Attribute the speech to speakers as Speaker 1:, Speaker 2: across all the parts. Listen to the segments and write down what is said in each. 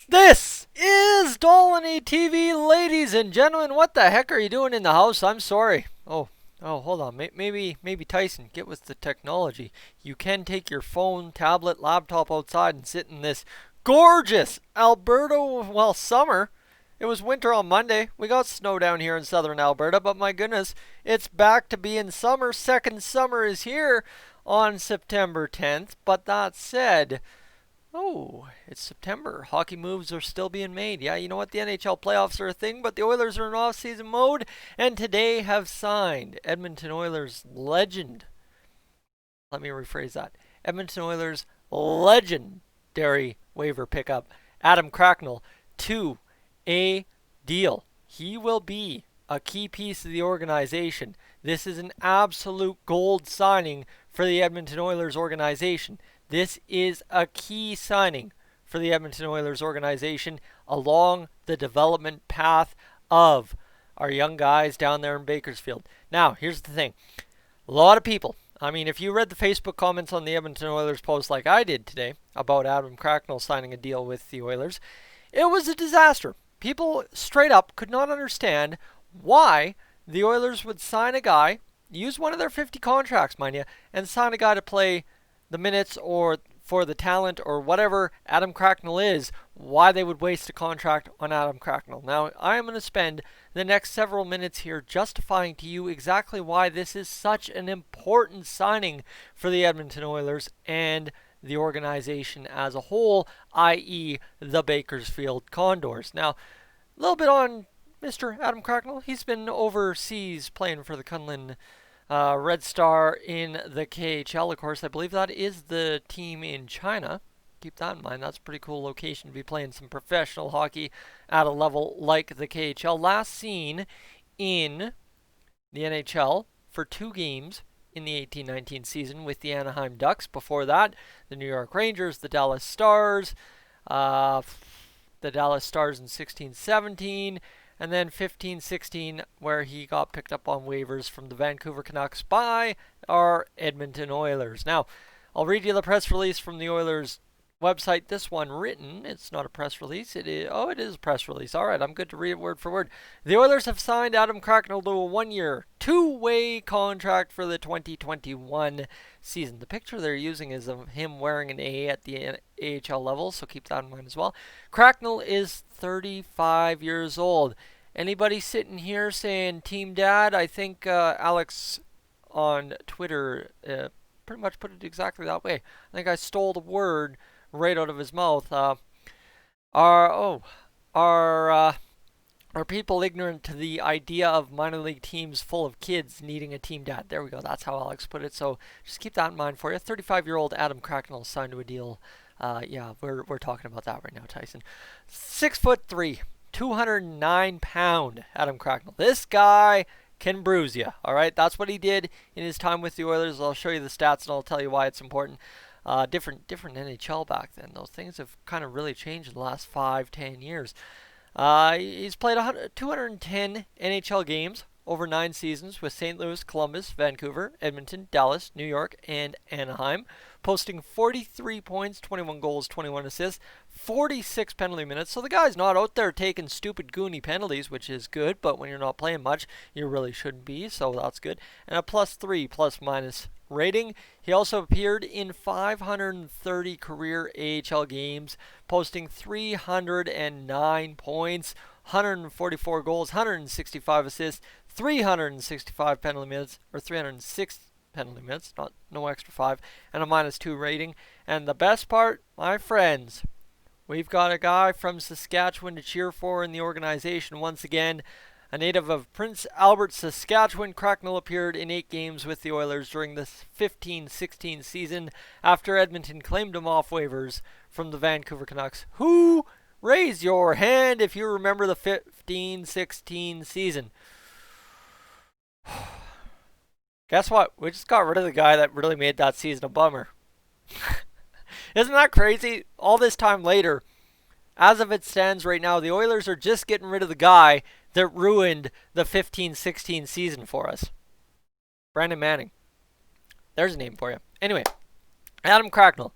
Speaker 1: This is Dolynny TV, ladies and gentlemen. What the heck are you doing in the house? I'm sorry. Oh, hold on. Maybe Tyson, get with the technology. You can take your phone, tablet, laptop outside and sit in this gorgeous Alberta, well, summer. It was winter on Monday. We got snow down here in southern Alberta, but my goodness, it's back to being summer. Second summer is here on September 10th. But that said, oh, it's September. Hockey moves are still being made. Yeah, you know what? The NHL playoffs are a thing, but the Oilers are in off-season mode, and today have signed Edmonton Oilers legend. Let me rephrase that. Edmonton Oilers legendary waiver pickup, Adam Cracknell, to a deal. He will be a key piece of the organization. This is an absolute gold signing for the Edmonton Oilers organization. This is a key signing for the Edmonton Oilers organization along the development path of our young guys down there in Bakersfield. Now, here's the thing. A lot of people, I mean, if you read the Facebook comments on the Edmonton Oilers post like I did today about Adam Cracknell signing a deal with the Oilers, it was a disaster. People straight up could not understand why the Oilers would sign a guy, use one of their 50 contracts, mind you, and sign a guy to play the minutes or for the talent or whatever Adam Cracknell is, why they would waste a contract on Adam Cracknell. Now, I am going to spend the next several minutes here justifying to you exactly why this is such an important signing for the Edmonton Oilers and the organization as a whole, i.e. the Bakersfield Condors. Now, a little bit on Mr. Adam Cracknell. He's been overseas playing for the Kunlun Red Star in the KHL. Of course, I believe that is the team in China. Keep that in mind. That's a pretty cool location to be playing some professional hockey at a level like the KHL. Last seen in the NHL for 2 games in the 18-19 season with the Anaheim Ducks. Before that, the New York Rangers, the Dallas Stars, in 16-17, and then 15-16 where he got picked up on waivers from the Vancouver Canucks by our Edmonton Oilers. Now, I'll read you the press release from the Oilers website. This one written. It's not a press release. It is a press release. All right, I'm good to read it word for word. The Oilers have signed Adam Cracknell to a 1-year, 2-way contract for the 2021 season. The picture they're using is of him wearing an A at the AHL level, so keep that in mind as well. Cracknell is 35 years old. Anybody sitting here saying Team Dad? I think Alex on Twitter pretty much put it exactly that way. I think I stole the word right out of his mouth. Are people ignorant to the idea of minor league teams full of kids needing a team dad? There we go. That's how Alex put it. So just keep that in mind for you. 35-year-old Adam Cracknell signed to a deal. Yeah, we're talking about that right now, Tyson. 6'3", 209-pound Adam Cracknell. This guy can bruise you. All right, that's what he did in his time with the Oilers. I'll show you the stats and I'll tell you why it's important. Different NHL back then. Those things have kind of really changed in the last 5-10 years. He's played 210 NHL games over 9 seasons with St. Louis, Columbus, Vancouver, Edmonton, Dallas, New York, and Anaheim, posting 43 points, 21 goals, 21 assists, 46 penalty minutes. So the guy's not out there taking stupid goony penalties, which is good, but when you're not playing much, you really shouldn't be, so that's good. And a +3 plus-minus rating. He also appeared in 530 career AHL games, posting 309 points, 144 goals, 165 assists, 365 penalty minutes, or 306 penalty minutes, no extra 5, and a -2 rating. And the best part, my friends, we've got a guy from Saskatchewan to cheer for in the organization once again. A native of Prince Albert, Saskatchewan, Cracknell appeared in 8 games with the Oilers during the 15-16 season after Edmonton claimed him off waivers from the Vancouver Canucks. Who? Raise your hand if you remember the 15-16 season. Guess what? We just got rid of the guy that really made that season a bummer. Isn't that crazy? All this time later, as of it stands right now, the Oilers are just getting rid of the guy that ruined the 15-16 season for us. Brandon Manning. There's a name for you. Anyway, Adam Cracknell.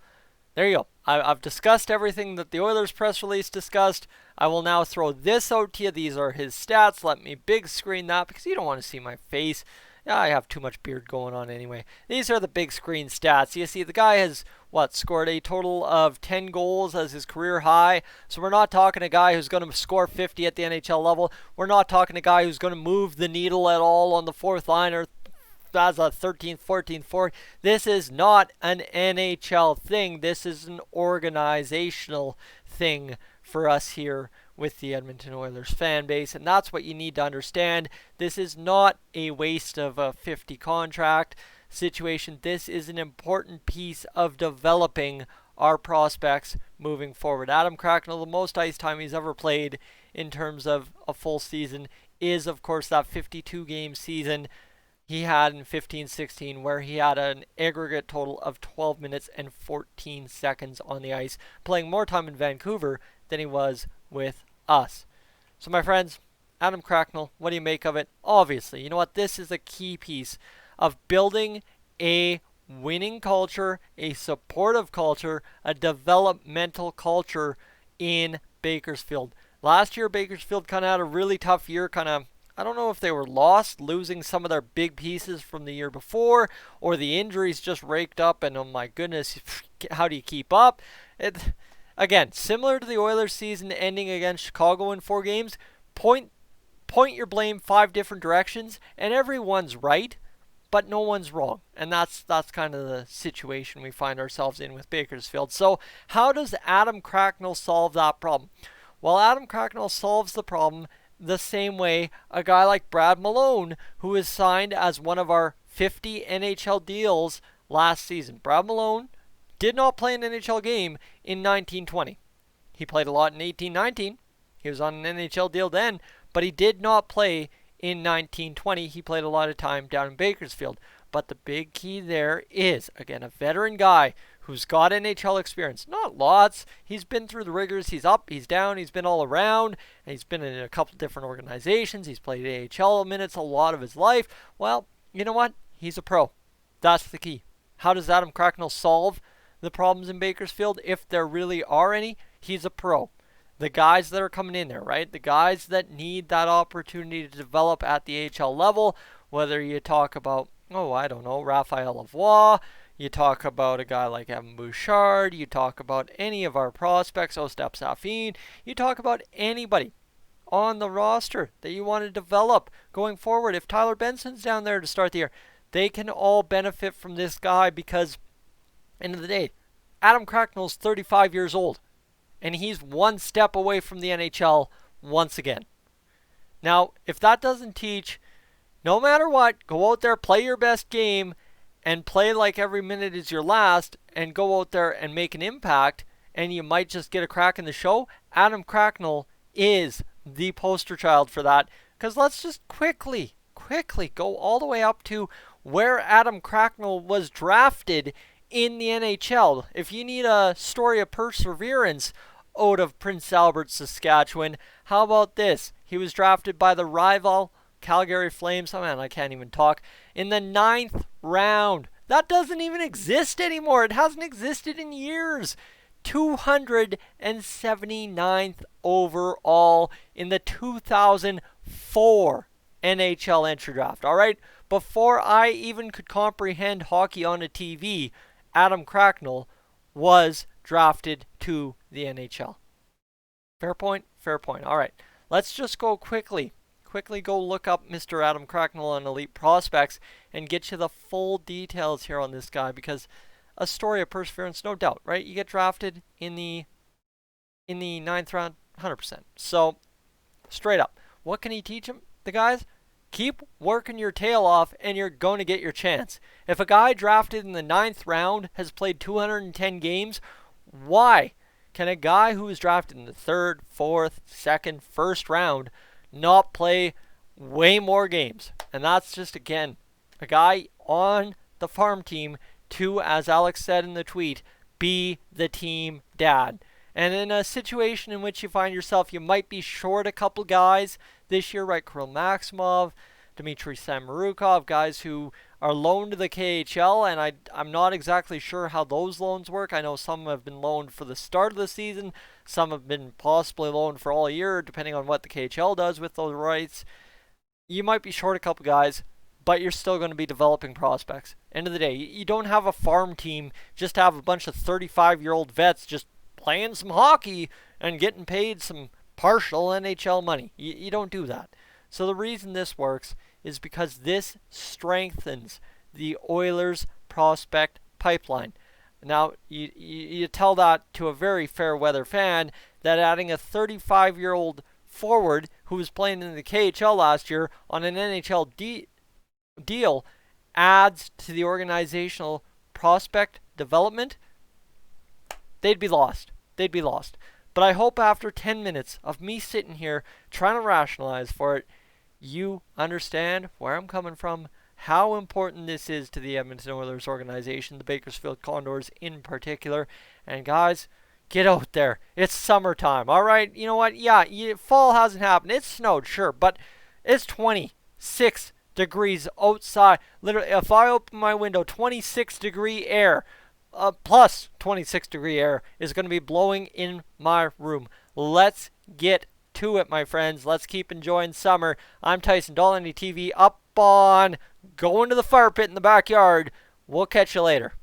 Speaker 1: There you go. I've discussed everything that the Oilers press release discussed. I will now throw this out to you. These are his stats. Let me big screen that because you don't want to see my face. Yeah, I have too much beard going on anyway. These are the big screen stats. You see, the guy has, scored a total of 10 goals as his career high. So we're not talking a guy who's going to score 50 at the NHL level. We're not talking a guy who's going to move the needle at all on the fourth line or as a 13th, 14th, 14th. This is not an NHL thing. This is an organizational thing for us here with the Edmonton Oilers fan base, and that's what you need to understand. This is not a waste of a 50 contract situation. This is an important piece of developing our prospects moving forward. Adam Cracknell, the most ice time he's ever played in terms of a full season is, of course, that 52-game season he had in 15-16, where he had an aggregate total of 12 minutes and 14 seconds on the ice, playing more time in Vancouver than he was with us. So, my friends, Adam Cracknell, what do you make of it? Obviously, you know what? This is a key piece of building a winning culture, a supportive culture, a developmental culture in Bakersfield. Last year, Bakersfield kind of had a really tough year, I don't know if they were lost, losing some of their big pieces from the year before, or the injuries just raked up, and oh my goodness, how do you keep up? Again, similar to the Oilers season ending against Chicago in 4 games, point your blame 5 different directions, and everyone's right, but no one's wrong. And that's kind of the situation we find ourselves in with Bakersfield. So how does Adam Cracknell solve that problem? Well, Adam Cracknell solves the problem the same way a guy like Brad Malone, who is signed as one of our 50 NHL deals last season. Brad Malone did not play an NHL game in 1920. He played a lot in 18-19. He was on an NHL deal then, but he did not play in 1920. He played a lot of time down in Bakersfield. But the big key there is, again, a veteran guy who's got NHL experience. Not lots. He's been through the rigors. He's up, he's down, he's been all around. And he's been in a couple different organizations. He's played AHL minutes a lot of his life. Well, you know what? He's a pro. That's the key. How does Adam Cracknell solve the problems in Bakersfield? If there really are any, he's a pro. The guys that are coming in there, right? The guys that need that opportunity to develop at the AHL level, whether you talk about, Raphael Lavoie, you talk about a guy like Evan Bouchard, you talk about any of our prospects, Ostap Safin, you talk about anybody on the roster that you want to develop going forward. If Tyler Benson's down there to start the year, they can all benefit from this guy because, end of the day, Adam Cracknell's 35 years old, and he's one step away from the NHL once again. Now, if that doesn't teach, no matter what, go out there, play your best game, and play like every minute is your last, and go out there and make an impact, and you might just get a crack in the show. Adam Cracknell is the poster child for that, because let's just quickly go all the way up to where Adam Cracknell was drafted in the NHL. If you need a story of perseverance out of Prince Albert, Saskatchewan, how about this? He was drafted by the rival Calgary Flames, I can't even talk, in the 9th round. That doesn't even exist anymore. It hasn't existed in years. 279th overall in the 2004 NHL entry draft. All right, before I even could comprehend hockey on a TV, Adam Cracknell was drafted to the NHL. Fair point? Fair point. All right, let's just go quickly go look up Mr. Adam Cracknell on Elite Prospects and get you the full details here on this guy, because a story of perseverance, no doubt, right? You get drafted in the 9th round, 100%. So, straight up, what can he teach him? The guys, keep working your tail off and you're going to get your chance. If a guy drafted in the 9th round has played 210 games, why can a guy who was drafted in the 3rd, 4th, 2nd, 1st round not play way more games? And that's just, again, a guy on the farm team to, as Alex said in the tweet, be the team dad. And in a situation in which you find yourself, you might be short a couple guys this year, right? Kirill Maximov, Dmitry Samorukov, guys who are loaned to the KHL, and I'm not exactly sure how those loans work. I know some have been loaned for the start of the season, some have been possibly loaned for all year, depending on what the KHL does with those rights. You might be short a couple guys, but you're still going to be developing prospects. End of the day, you don't have a farm team just to have a bunch of 35-year-old vets just playing some hockey and getting paid some partial NHL money. You don't do that. So the reason this works is because this strengthens the Oilers prospect pipeline. Now, you tell that to a very fair weather fan that adding a 35-year-old forward who was playing in the KHL last year on an NHL deal adds to the organizational prospect development, they'd be lost. They'd be lost. But I hope after 10 minutes of me sitting here trying to rationalize for it, you understand where I'm coming from, how important this is to the Edmonton Oilers organization, the Bakersfield Condors in particular. And guys, get out there. It's summertime, all right? You know what? Yeah, fall hasn't happened. It snowed, sure, but it's 26 degrees outside. Literally, if I open my window, 26-degree air, plus 26-degree air is going to be blowing in my room. Let's get to it, my friends. Let's keep enjoying summer. I'm Tyson, Dolynny TV, up on going to the fire pit in the backyard. We'll catch you later.